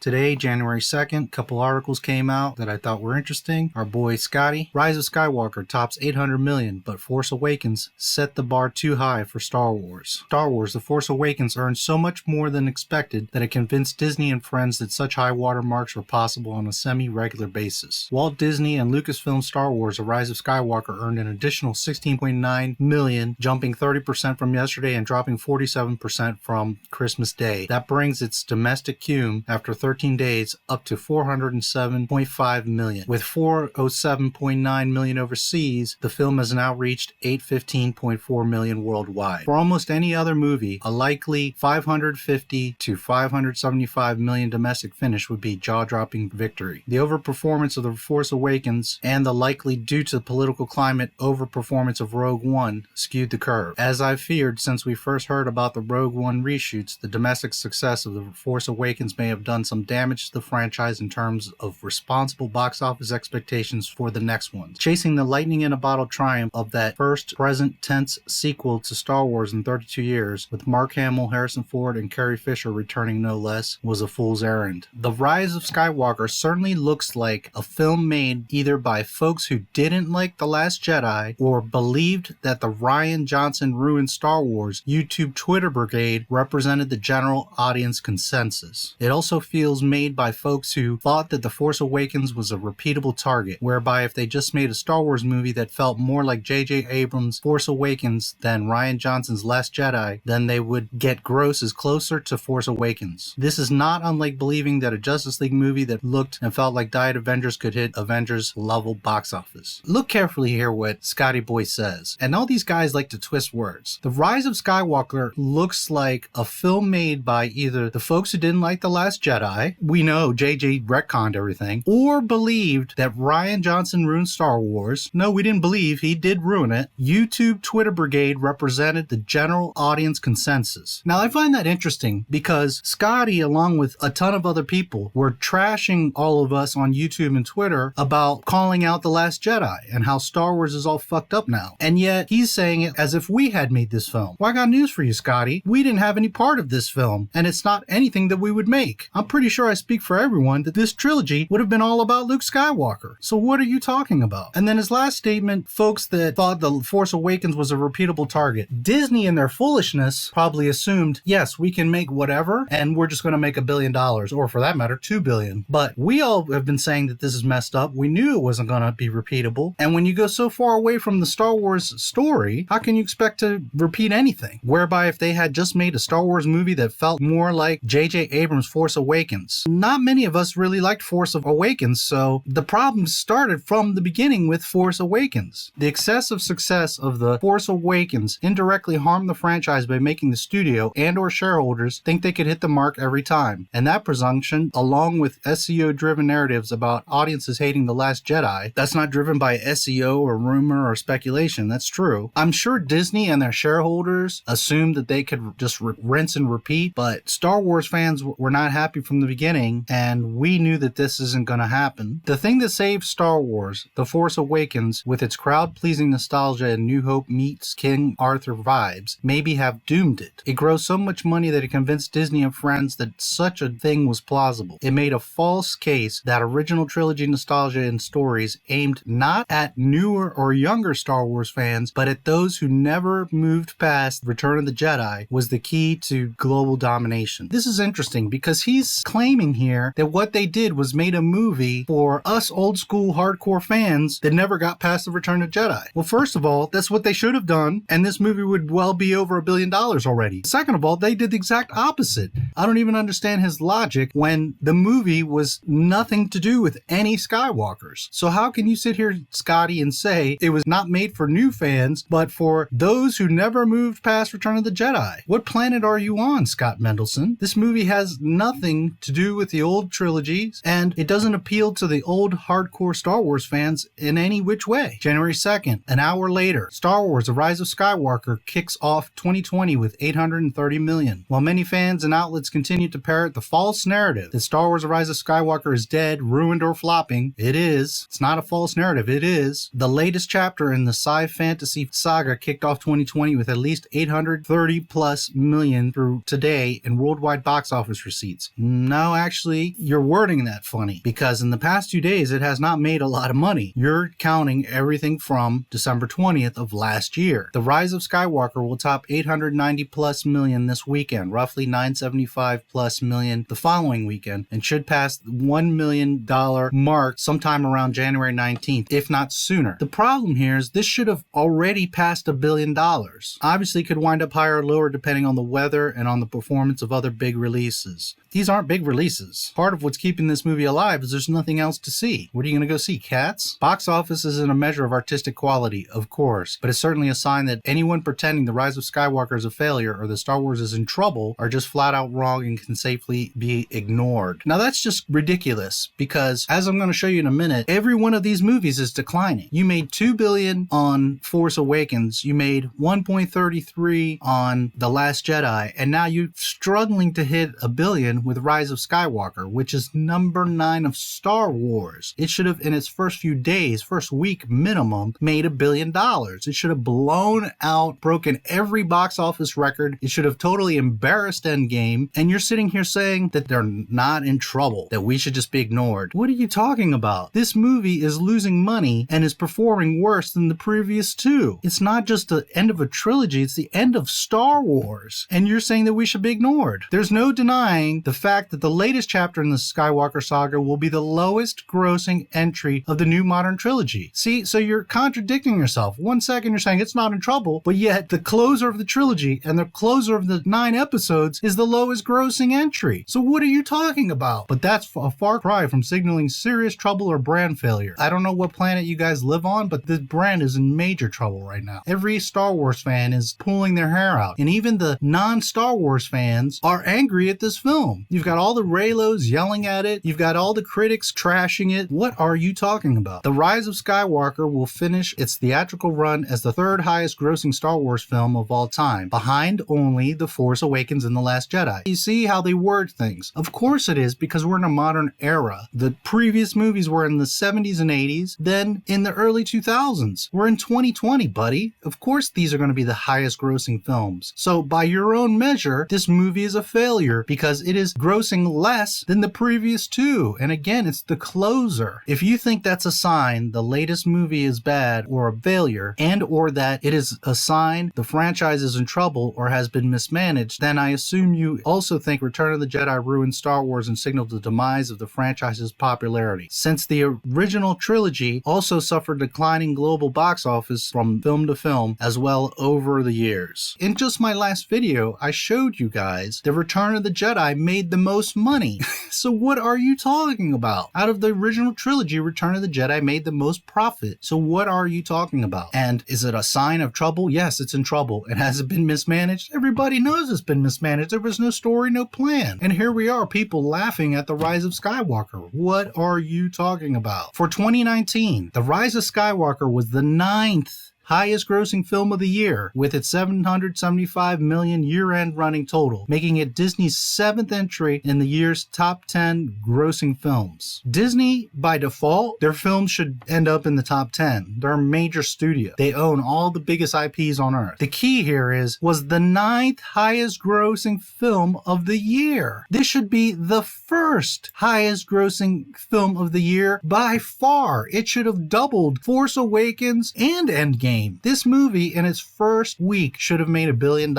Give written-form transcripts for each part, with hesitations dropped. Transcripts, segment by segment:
Today, January 2nd, a couple articles came out that I thought were interesting. Our boy Scotty, Rise of Skywalker tops 800 million, but Force Awakens set the bar too high for Star Wars. Star Wars The Force Awakens earned so much more than expected that it convinced Disney and friends that such high watermarks were possible on a semi-regular basis. Walt Disney and Lucasfilm Star Wars The Rise of Skywalker earned an additional 16.9 million, jumping 30% from yesterday and dropping 47% from Christmas Day. That brings its domestic cume after 13 days up to 407.5 million. With 407.9 million overseas, the film has now reached 815.4 million worldwide. For almost any other movie, a likely 550 to 575 million domestic finish would be jaw-dropping victory. The overperformance of The Force Awakens and the likely due to the political climate overperformance of Rogue One skewed the curve. As I feared since we first heard about the Rogue One reshoots, the domestic success of The Force Awakens may have done some damage to the franchise in terms of responsible box office expectations for the next ones. Chasing the lightning in a bottle triumph of that first present tense sequel to Star Wars in 32 years, with Mark Hamill, Harrison Ford, and Carrie Fisher returning no less, was a fool's errand. The Rise of Skywalker certainly looks like a film made either by folks who didn't like The Last Jedi or believed that the Rian Johnson ruined Star Wars YouTube Twitter brigade represented the general audience consensus. It also feels made by folks who thought that The Force Awakens was a repeatable target, whereby if they just made a Star Wars movie that felt more like J.J. Abrams' Force Awakens than Rian Johnson's Last Jedi, then they would get grosses closer to Force Awakens. This is not unlike believing that a Justice League movie that looked and felt like Diet Avengers could hit Avengers level box office. Look carefully here what Scotty Boy says, and all these guys like to twist words. The Rise of Skywalker looks like a film made by either the folks who didn't like The Last Jedi, we know JJ retconned everything, or believed that Rian Johnson ruined Star Wars. No, we didn't believe, he did ruin it. YouTube Twitter brigade represented the general audience consensus. Now I find that interesting because Scotty, along with a ton of other people, were trashing all of us on YouTube and Twitter about calling out The Last Jedi and how Star Wars is all fucked up now. And yet he's saying it as if we had made this film. Well, I got news for you, Scotty. We didn't have any part of this film, and it's not anything that we would make. I'm pretty sure I speak for everyone that this trilogy would have been all about Luke Skywalker. So what are you talking about? And then his last statement, folks that thought The Force Awakens was a repeatable target. Disney in their foolishness probably assumed, yes, we can make whatever and we're just going to make $1 billion, or for that matter, $2 billion. But we all have been saying that this is messed up. We knew it wasn't going to be repeatable. And when you go so far away from the Star Wars story, how can you expect to repeat anything? Whereby if they had just made a Star Wars movie that felt more like J.J. Abrams' Force Awakens, not many of us really liked Force Awakens, so the problems started from the beginning with Force Awakens. The excessive success of The Force Awakens indirectly harmed the franchise by making the studio and or shareholders think they could hit the mark every time. And that presumption, along with SEO-driven narratives about audiences hating The Last Jedi, that's not driven by SEO or rumor or speculation, that's true. I'm sure Disney and their shareholders assumed that they could just rinse and repeat, but Star Wars fans were not happy from the beginning, and we knew that this isn't going to happen. The thing that saved Star Wars, The Force Awakens, with its crowd-pleasing nostalgia and New Hope meets King Arthur vibes, maybe have doomed it. It grossed so much money that it convinced Disney and friends that such a thing was plausible. It made a false case that original trilogy nostalgia and stories aimed not at newer or younger Star Wars fans, but at those who never moved past Return of the Jedi was the key to global domination. This is interesting because he's claiming here that what they did was made a movie for us old school hardcore fans that never got past the Return of Jedi. Well, first of all, that's what they should have done, and this movie would well be over $1 billion already. Second of all, they did the exact opposite. I don't even understand his logic when the movie was nothing to do with any Skywalkers. So how can you sit here, Scotty, and say it was not made for new fans, but for those who never moved past Return of the Jedi? What planet are you on, Scott Mendelson? This movie has nothing to do with the old trilogies, and it doesn't appeal to the old hardcore Star Wars fans in any which way. January 2nd, an hour later, Star Wars The Rise of Skywalker kicks off 2020 with 830 million. While many fans and outlets continue to parrot the false narrative that Star Wars The Rise of Skywalker is dead, ruined, or flopping, it is. It's not a false narrative, it is. The latest chapter in the sci-fantasy saga kicked off 2020 with at least 830 plus million through today in worldwide box office receipts. No, actually, you're wording that funny because in the past 2 days, it has not made a lot of money. You're counting everything from December 20th of last year. The Rise of Skywalker will top 890 plus million this weekend, roughly 975 plus million the following weekend, and should pass the $1 million mark sometime around January 19th, if not sooner. The problem here is this should have already passed $1 billion. Obviously, it could wind up higher or lower depending on the weather and on the performance of other big releases. These aren't big releases. Part of what's keeping this movie alive is there's nothing else to see. What are you going to go see, Cats? Box office isn't a measure of artistic quality, of course, but it's certainly a sign that anyone pretending The Rise of Skywalker is a failure or that Star Wars is in trouble are just flat out wrong and can safely be ignored. Now that's just ridiculous because, as I'm going to show you in a minute, every one of these movies is declining. You made $2 billion on Force Awakens, you made 1.33 on The Last Jedi, and now you're struggling to hit $1 billion with Rise of Skywalker, which is number 9 of Star Wars. It should have, in its first few days, first week minimum, made $1 billion. It should have blown out, broken every box office record. It should have totally embarrassed Endgame. And you're sitting here saying that they're not in trouble, that we should just be ignored. What are you talking about? This movie is losing money and is performing worse than the previous two. It's not just the end of a trilogy, it's the end of Star Wars. And you're saying that we should be ignored. There's no denying the fact that the latest chapter in the Skywalker saga will be the lowest grossing entry of the new modern trilogy. See, so you're contradicting yourself. 1 second you're saying it's not in trouble, but yet the closer of the trilogy and the closer of the 9 episodes is the lowest grossing entry. So what are you talking about? But that's a far cry from signaling serious trouble or brand failure. I don't know what planet you guys live on, but this brand is in major trouble right now. Every Star Wars fan is pulling their hair out, and even the non-Star Wars fans are angry at this film. You've got all the Raylos yelling at it. You've got all the critics trashing it. What are you talking about? The Rise of Skywalker will finish its theatrical run as the 3rd highest grossing Star Wars film of all time, behind only The Force Awakens and The Last Jedi. You see how they word things? Of course it is, because we're in a modern era. The previous movies were in the 70s and 80s, then in the early 2000s. We're in 2020, buddy. Of course these are going to be the highest grossing films. So by your own measure, this movie is a failure because it is grossing less than the previous two. And again, it's the closer. If you think that's a sign the latest movie is bad or a failure, and or that it is a sign the franchise is in trouble or has been mismanaged, then I assume you also think Return of the Jedi ruined Star Wars and signaled the demise of the franchise's popularity, since the original trilogy also suffered declining global box office from film to film as well over the years. In just my last video, I showed you guys that Return of the Jedi made the most money. So what are you talking about? Out of the original trilogy, Return of the Jedi made the most profit. So what are you talking about? And is it a sign of trouble? Yes, it's in trouble. And has it been mismanaged? Everybody knows it's been mismanaged. There was no story, no plan. And here we are, people laughing at The Rise of Skywalker. What are you talking about? For 2019, The Rise of Skywalker was the 9th highest grossing film of the year, with its $775 million year-end running total, making it Disney's 7th entry in the year's top 10 grossing films. Disney, by default, their films should end up in the top 10. They're a major studio. They own all the biggest IPs on earth. The key here was the 9th highest grossing film of the year. This should be the 1st highest grossing film of the year by far. It should have doubled Force Awakens and Endgame. This movie in its first week should have made $1 billion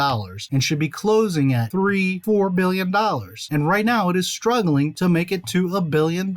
and should be closing at $3-4 billion. And right now it is struggling to make it to $1 billion.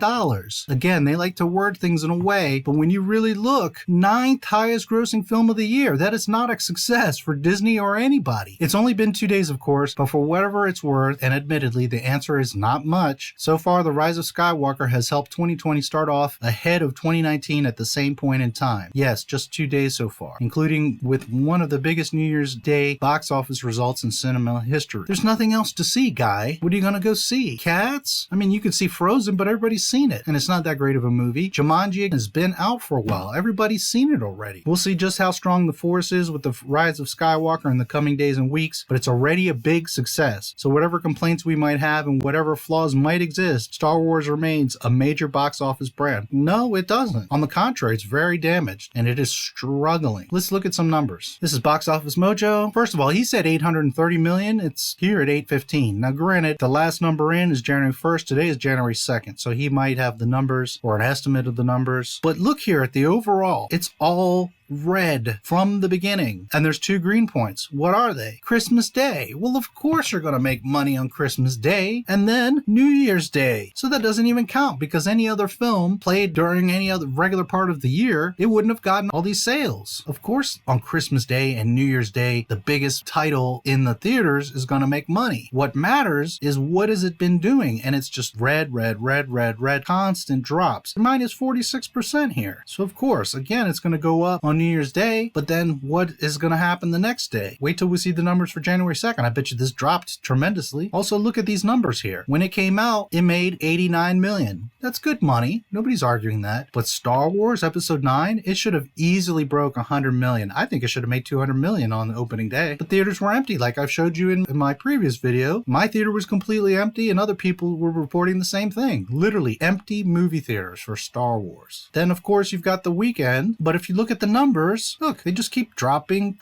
Again, they like to word things in a way, but when you really look, 9th highest grossing film of the year, that is not a success for Disney or anybody. It's only been 2 days, of course, but for whatever it's worth, and admittedly the answer is not much, so far The Rise of Skywalker has helped 2020 start off ahead of 2019 at the same point in time. Yes, just 2 days so far, including with one of the biggest New Year's Day box office results in cinema history. There's nothing else to see, guy. What are you gonna go see? Cats? I mean, you could see Frozen, but everybody's seen it, and it's not that great of a movie. Jumanji has been out for a while. Everybody's seen it already. We'll see just how strong the Force is with the Rise of Skywalker in the coming days and weeks, but it's already a big success. So whatever complaints we might have and whatever flaws might exist, Star Wars remains a major box office brand. No, it doesn't. On the contrary, it's very damaged, and it is struggling struggling. Let's look at some numbers. This is Box Office Mojo. First of all, he said 830 million. It's here at 815. Now, granted, the last number in is January 1st. Today is January 2nd. So he might have the numbers or an estimate of the numbers. But look here at the overall. It's all red from the beginning. And there's 2 green points. What are they? Christmas Day. Well, of course you're going to make money on Christmas Day and then New Year's Day. So that doesn't even count because any other film played during any other regular part of the year, it wouldn't have gotten all these sales. Of course, on Christmas Day and New Year's Day, the biggest title in the theaters is going to make money. What matters is what has it been doing? And it's just red, constant drops. Minus 46% here. So of course, again, it's going to go up on New Year's Day, but then what is going to happen the next day? Wait till we see the numbers for January 2nd. I bet you this dropped tremendously. Also, look at these numbers here. When it came out, it made 89 million. That's good money. Nobody's arguing that. But Star Wars Episode 9, it should have easily broke 100 million. I think it should have made 200 million on the opening day. But theaters were empty, like I've showed you in my previous video. My theater was completely empty, and other people were reporting the same thing. Literally empty movie theaters for Star Wars. Then, of course, you've got the weekend. But if you look at the numbers, look, they just keep dropping.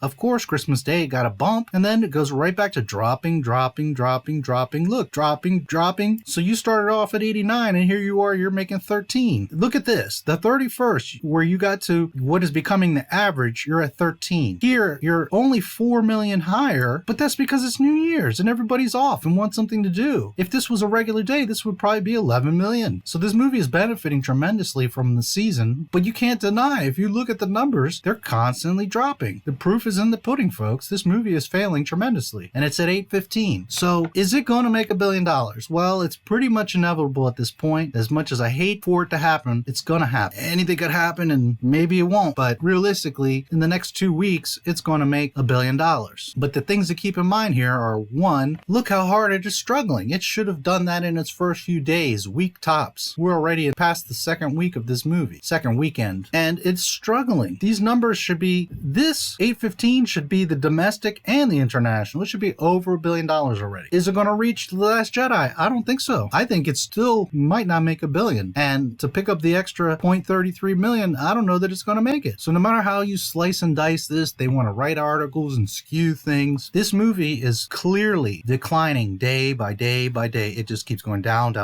Of course, Christmas Day got a bump, and then it goes right back to dropping. Look, dropping. So you started off at 89, and here you are, you're making 13. Look at this. The 31st, where you got to what is becoming the average, you're at 13. Here, you're only 4 million higher, but that's because it's New Year's, and everybody's off and wants something to do. If this was a regular day, this would probably be 11 million. So this movie is benefiting tremendously from the season, but you can't deny, if you look at the numbers, they're constantly dropping. The proof is in the pudding, folks. This movie is failing tremendously, and it's at 815. So is it going to make $1 billion? Well, it's pretty much inevitable at this point. As much as I hate for it to happen, it's going to happen. Anything could happen, and maybe it won't, but realistically, in the next 2 weeks, it's going to make $1 billion. But the things to keep in mind here are, 1, look how hard it is struggling. It should have done that in its first few days, week tops. We're already past the second week of this movie, second weekend, and it's struggling. These numbers should be, this 815 should be the domestic and the international. It should be over $1 billion already. Is it going to reach The Last Jedi? I don't think so. I think it still might not make $1 billion. And to pick up the extra 0.33 million, I don't know that it's going to make it. So no matter how you slice and dice this, they want to write articles and skew things. This movie is clearly declining day by day by day. It just keeps going down.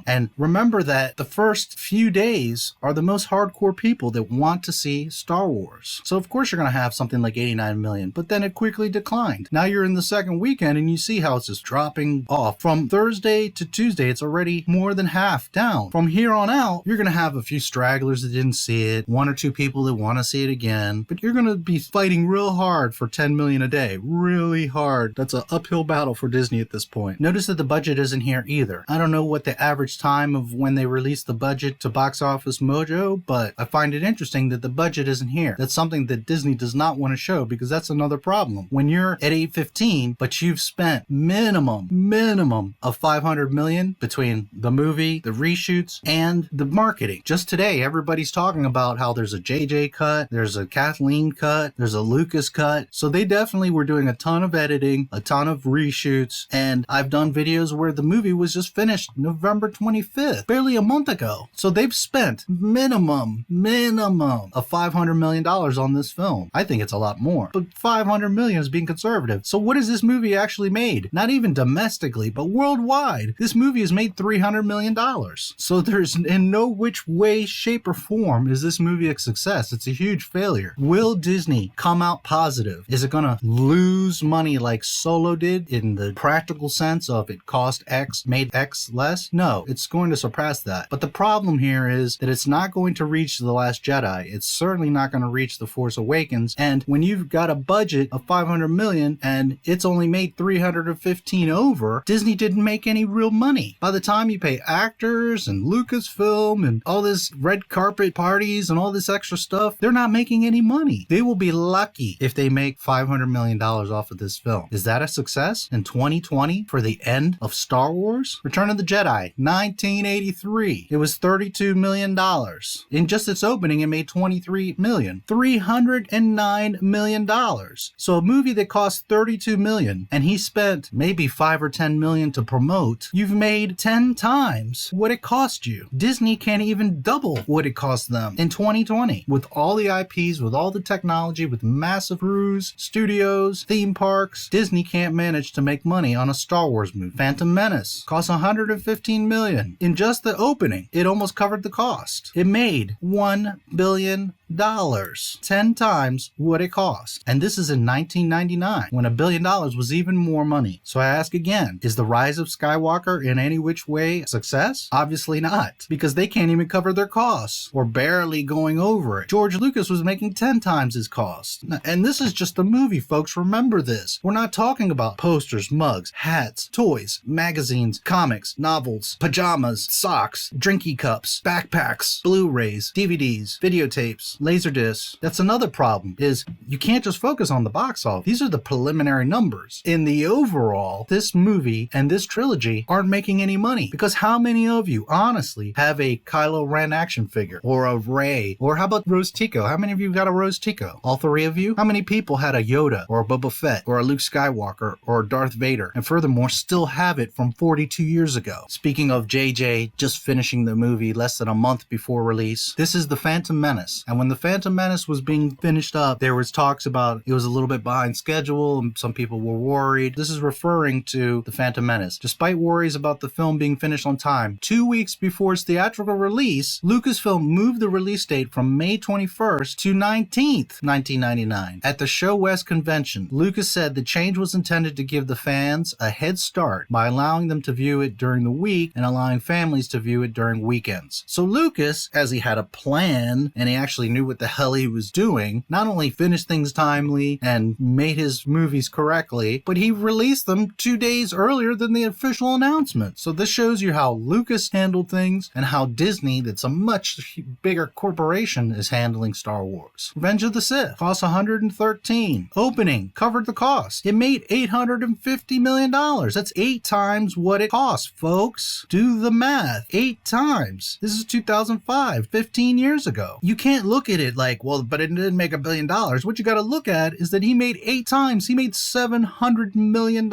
And remember that the first few days are the most hardcore people that want to see Star Wars. So of course you're going to have something like 89 million, but then it quickly declined. Now you're in the second weekend and you see how it's just dropping off. From Thursday to Tuesday, it's already more than half down. From here on out, you're going to have a few stragglers that didn't see it, 1 or 2 people that want to see it again, but you're going to be fighting real hard for 10 million a day. Really hard. That's an uphill battle for Disney at this point. Notice that the budget isn't here either. I don't know what the average time of when they released the budget to Box Office Mojo, but I find it interesting that the budget isn't here. That's something that Disney does not want to show, because that's another problem. When you're at 815, but you've spent minimum of 500 million between the movie, the reshoots, and the marketing. Just today, everybody's talking about how there's a JJ cut, there's a Kathleen cut, there's a Lucas cut. So they definitely were doing a ton of editing, a ton of reshoots, and I've done videos where the movie was just finished November 25th, barely a month ago. So they've spent minimum of $500 million on this film. I think it's a lot more, but 500 million is being conservative. So what has this movie actually made? Not even domestically, but worldwide. This movie has made $300 million. So there's in no which way, shape, or form is this movie a success. It's a huge failure. Will Disney come out positive? Is it going to lose money like Solo did in the practical sense of it cost X, made X less? No, it's going to surpass that. But the problem here is that it's not going to reach The Last Jedi. It's certainly not going to reach The Force Awakens. And when you've got a budget of 500 million and it's only made 315 over, Disney didn't make any real money. By the time you pay actors and Lucasfilm and all this red carpet parties and all this extra stuff, they're not making any money. They will be lucky if they make $500 million off of this film. Is that a success in 2020 for the end of Star Wars? Return of the Jedi, 1983. It was $32 million. In just its opening, it made $23 million. $309 million. So a movie that cost $32 million and he spent maybe $5 or $10 million to promote, you've made 10 times times what it cost you. Disney can't even double what it cost them in 2020. With all the IPs, with all the technology, with massive crews, studios, theme parks, Disney can't manage to make money on a Star Wars movie. Phantom Menace cost $115 million. In just the opening, it almost covered the cost. It made $1 billion. 10 times what it cost. And this is in 1999, when $1 billion was even more money. So I ask again, is the Rise of Skywalker in any which way a success? Obviously not, because they can't even cover their costs, or barely going over it. George Lucas was making 10 times his cost. And this is just the movie, folks. Remember this. We're not talking about posters, mugs, hats, toys, magazines, comics, novels, pajamas, socks, drinky cups, backpacks, Blu-rays, DVDs, videotapes, Laserdiscs. That's another problem, is you can't just focus on the box office. These are the preliminary numbers. In the overall, this movie and this trilogy aren't making any money, because how many of you honestly have a Kylo Ren action figure, or a Rey, or how about Rose Tico? How many of you got a Rose Tico? All three of you? How many people had a Yoda, or a Boba Fett, or a Luke Skywalker, or a Darth Vader, and furthermore still have it from 42 years ago? Speaking of JJ just finishing the movie less than a month before release, this is The Phantom Menace. And when The Phantom Menace was being finished up, there was talks about it was a little bit behind schedule, and some people were worried. This is referring to The Phantom Menace. Despite worries about the film being finished on time, 2 weeks before its theatrical release, Lucasfilm moved the release date from May 21st to 19th, 1999. At the Show West convention, Lucas said the change was intended to give the fans a head start by allowing them to view it during the week and allowing families to view it during weekends. So Lucas, as he had a plan and he actually knew what the hell he was doing, not only finished things timely and made his movies correctly, but he released them 2 days earlier than the official announcement. So this shows you how Lucas handled things and how Disney, that's a much bigger corporation, is handling Star Wars. Revenge of the Sith cost $113. Opening covered the cost. It made $850 million. That's 8 times what it cost, folks. Do the math. 8 times. This is 2005, 15 years ago. You can't look at it like, well, but it didn't make $1 billion. What you got to look at is that he made 8 times. He made $700 million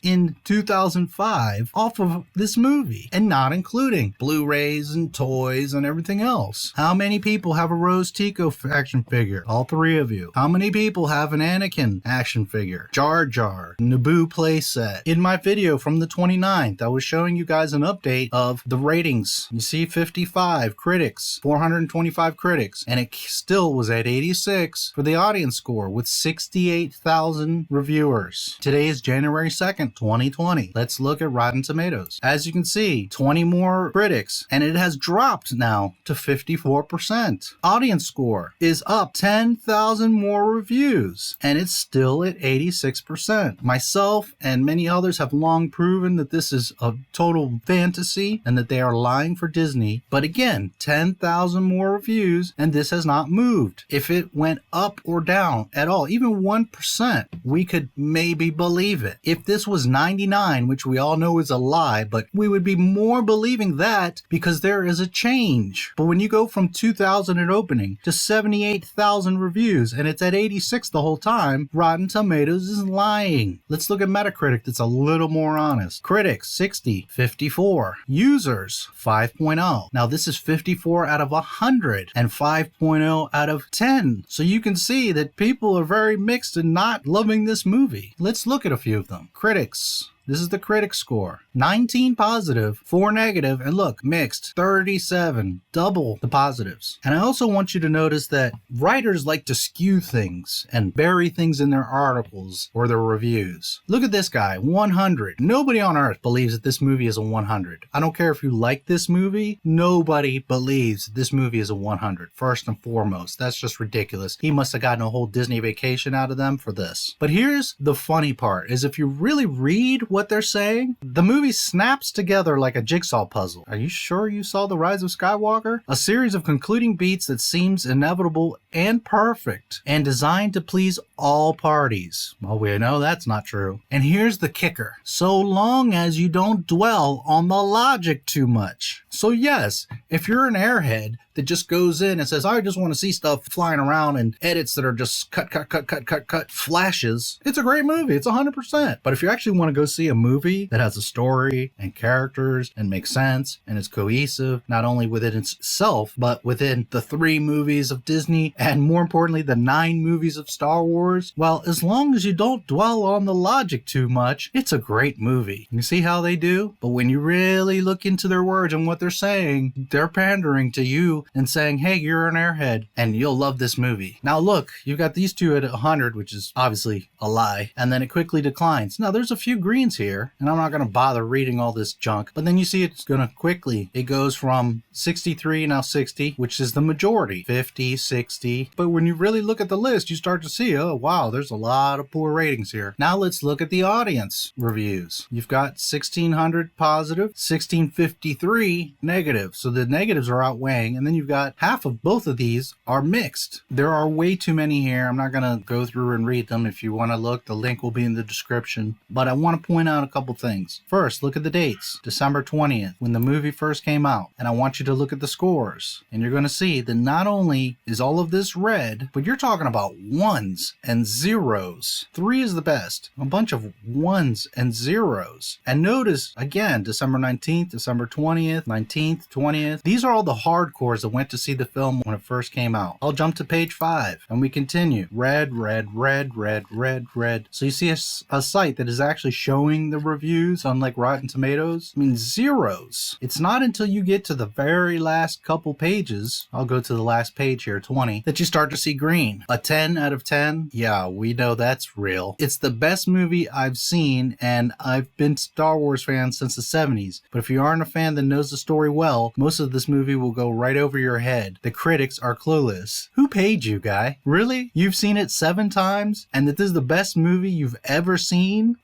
in 2005 off of this movie, and not including Blu-rays and toys and everything else. How many people have a Rose Tico action figure? All 3 of you. How many people have an Anakin action figure? Jar Jar, Naboo playset. In my video from the 29th, I was showing you guys an update of the ratings. You see 55 critics, 425 critics, and it still was at 86 for the audience score with 68,000 reviewers. Today is January 2nd, 2020. Let's look at Rotten Tomatoes. As you can see, 20 more critics, and it has dropped now to 54%. Audience score is up 10,000 more reviews, and it's still at 86%. Myself and many others have long proven that this is a total fantasy and that they are lying for Disney. But again, 10,000 more reviews, and this has not moved. If it went up or down at all, even 1%, we could maybe believe it. If this was 99, which we all know is a lie, but we would be more believing that because there is a change. But when you go from 2,000 at opening to 78,000 reviews and it's at 86 the whole time, Rotten Tomatoes is lying. Let's look at Metacritic that's a little more honest. Critics, 60, 54. Users, 5.0. Now this is 54 out of 100 and 5.0 out of 10. So you can see that people are very mixed and not loving this movie. Let's look at a few of them. Critics. This is the critic score. 19 positive, 4 negative, and look, mixed, 37, double the positives. And I also want you to notice that writers like to skew things and bury things in their articles or their reviews. Look at this guy, 100. Nobody on earth believes that this movie is a 100. I don't care if you like this movie, nobody believes that this movie is a 100, first and foremost. That's just ridiculous. He must have gotten a whole Disney vacation out of them for this. But here's the funny part, is if you really read what they're saying, the movie snaps together like a jigsaw puzzle. Are you sure you saw The Rise of Skywalker? A series of concluding beats that seems inevitable and perfect and designed to please all parties. Well, we know that's not true. And here's the kicker. So long as you don't dwell on the logic too much. So yes, if you're an airhead that just goes in and says, I just want to see stuff flying around and edits that are just cut, flashes, it's a great movie. It's 100%. But if you actually want to go see a movie that has a story and characters and makes sense and is cohesive, not only within itself, but within the 3 movies of Disney and more importantly, the 9 movies of Star Wars, well, as long as you don't dwell on the logic too much, it's a great movie. You see how they do? But when you really look into their words and what they're saying, they're pandering to you and saying, hey, you're an airhead and you'll love this movie. Now look, you've got these two at 100, which is obviously a lie, and then it quickly declines. Now there's a few greens here, and I'm not going to bother reading all this junk, but then you see it's going to quickly, it goes from 63, now 60, which is the majority, 50, 60. But when you really look at the list, you start to see, oh wow, there's a lot of poor ratings here. Now let's look at the audience reviews. You've got 1,600 positive, 1,653 negative. So the negatives are outweighing, and then you've got half of both of these are mixed. There are way too many here. I'm not going to go through and read them. If you want to look, the link will be in the description. But I want to point out a couple things. First, look at the dates. December 20th, when the movie first came out. And I want you to look at the scores. And you're going to see that not only is all of this red, but you're talking about ones and zeros. 3 is the best. A bunch of ones and zeros. And notice, again, December 19th, December 20th, 19th, 20th. These are all the hardcores that went to see the film when it first came out. I'll jump to page 5 and we continue. Red, red, red, red, red, red. So you see a site that is actually showing the reviews on like Rotten Tomatoes. I mean, zeros. It's not until you get to the very last couple pages, I'll go to the last page here, 20, that you start to see green. A 10 out of 10? Yeah, we know that's real. It's the best movie I've seen, and I've been Star Wars fan since the 70s. But if you aren't a fan that knows the story well, most of this movie will go right over your head. The critics are clueless. Who paid you, guy? Really? You've seen it 7 times? And that this is the best movie you've ever seen?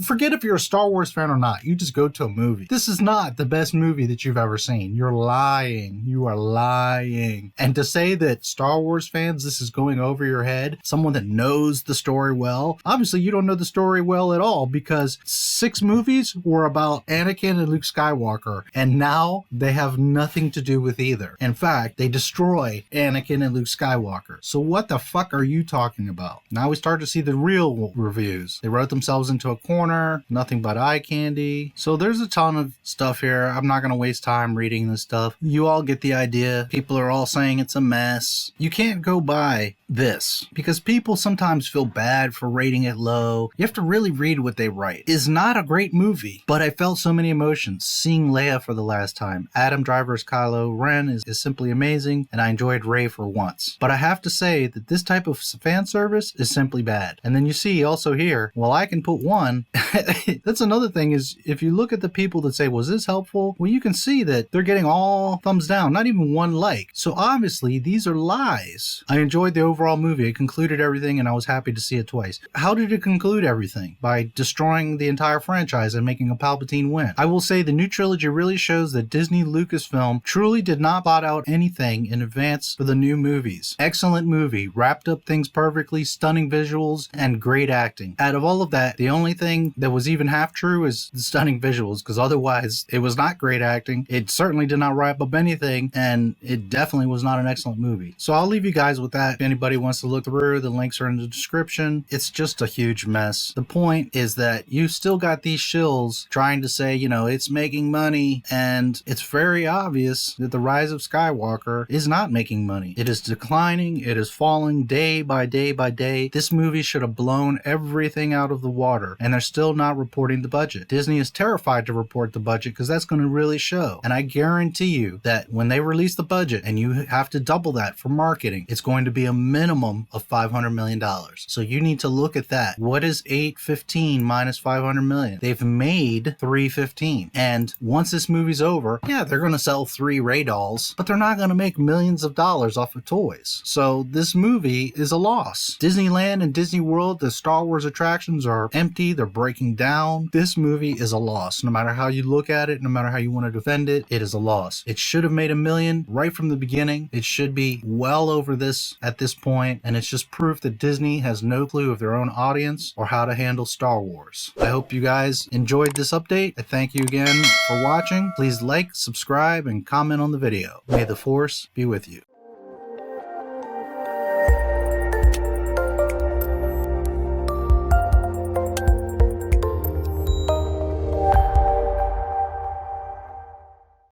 Forget if you're a Star Wars fan or not. You just go to a movie. This is not the best movie that you've ever seen. You're lying. You are lying. And to say that Star Wars fans, this is going over your head, someone that knows the story well, obviously you don't know the story well at all, because 6 movies were about Anakin and Luke Skywalker, and now they have nothing to do with either. In fact, they destroy Anakin and Luke Skywalker. So what the fuck are you talking about? Now we start to see the real reviews. They wrote themselves into a corner, nothing but eye candy. So there's a ton of stuff here. I'm not going to waste time reading this stuff. You all get the idea. People are all saying it's a mess. You can't go by this because people sometimes feel bad for rating it low. You have to really read what they write. It's not a great movie, but I felt so many emotions seeing Leia for the last time. Adam Driver's Kylo Ren is simply amazing, and I enjoyed Rey for once. But I have to say that this type of fan service is simply bad. And then you see also here, well, I can put 1. That's another thing is if you look at the people that say, was this helpful? Well, you can see that they're getting all thumbs down, not even 1 like. So obviously these are lies. I enjoyed the overall movie. It concluded everything and I was happy to see it twice. How did it conclude everything? By destroying the entire franchise and making a Palpatine win. I will say the new trilogy really shows that Disney Lucasfilm truly did not plot out anything in advance for the new movies. Excellent movie, wrapped up things perfectly, stunning visuals, and great acting. Out of all of that, the only thing that was even half true is the stunning visuals, because otherwise it was not great acting. It certainly did not wrap up anything, and it definitely was not an excellent movie. So I'll leave you guys with that. If anybody wants to look through, the links are in the description. It's just a huge mess. The point is that you still got these shills trying to say, you know, it's making money, and it's very obvious that the Rise of Skywalker is not making money. It is declining. It is falling day by day by day. This movie should have blown everything out of the water, and they're still not reporting the budget. Disney is terrified to report the budget because that's going to really show. And I guarantee you that when they release the budget and you have to double that for marketing, it's going to be a minimum of $500 million. So you need to look at that. What is 815 minus 500 million? They've made 315. And once this movie's over, yeah, they're going to sell 3 Rey dolls, but they're not going to make millions of dollars off of toys. So this movie is a loss. Disneyland and Disney World, the Star Wars attractions are empty, they're breaking down. This movie is a loss. No matter how you look at it, no matter how you want to defend it, it is a loss. It should have made $1 million right from the beginning. It should be well over this at this point, and it's just proof that Disney has no clue of their own audience or how to handle Star Wars. I hope you guys enjoyed this update. I thank you again for watching. Please like, subscribe, and comment on the video. May the Force be with you.